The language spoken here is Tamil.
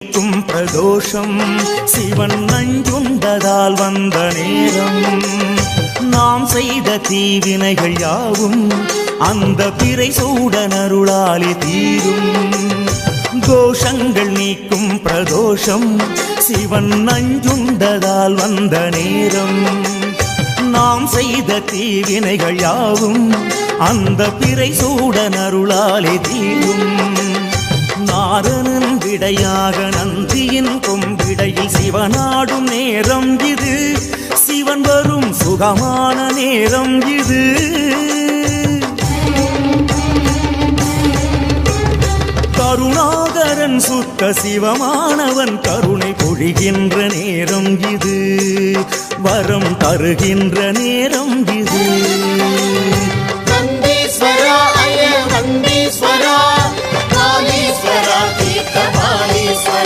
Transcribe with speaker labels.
Speaker 1: பிரதோஷம் சிவன் நஞ்சுண்டதால் வந்த நேரம் நாம் செய்த தீவினைகள் யாவும் அந்த பிறை சூடனருளாலே தீரும் தோஷங்கள் நீக்கும் பிரதோஷம் சிவன் நஞ்சுண்டதால் வந்த நேரம் நாம் செய்த தீவினைகள் யாவும் அந்த பிறை சூடனருளாலே தீரும் நாரணன் விடையாக நந்தியின் கொம்பிடையில் சிவனாடும் நேரம் இது சிவன் வரும் சுகமான நேரம் இது கருணாகரன் சுத்த சிவமானவன் கருணை பொழிகின்ற நேரம் இது வரம் தருகின்ற நேரம் இது
Speaker 2: நந்தீஸ்வரா அய நந்தீஸ்வரா காளீஸ்வரா தீர்த்த பாலீஸ்வரா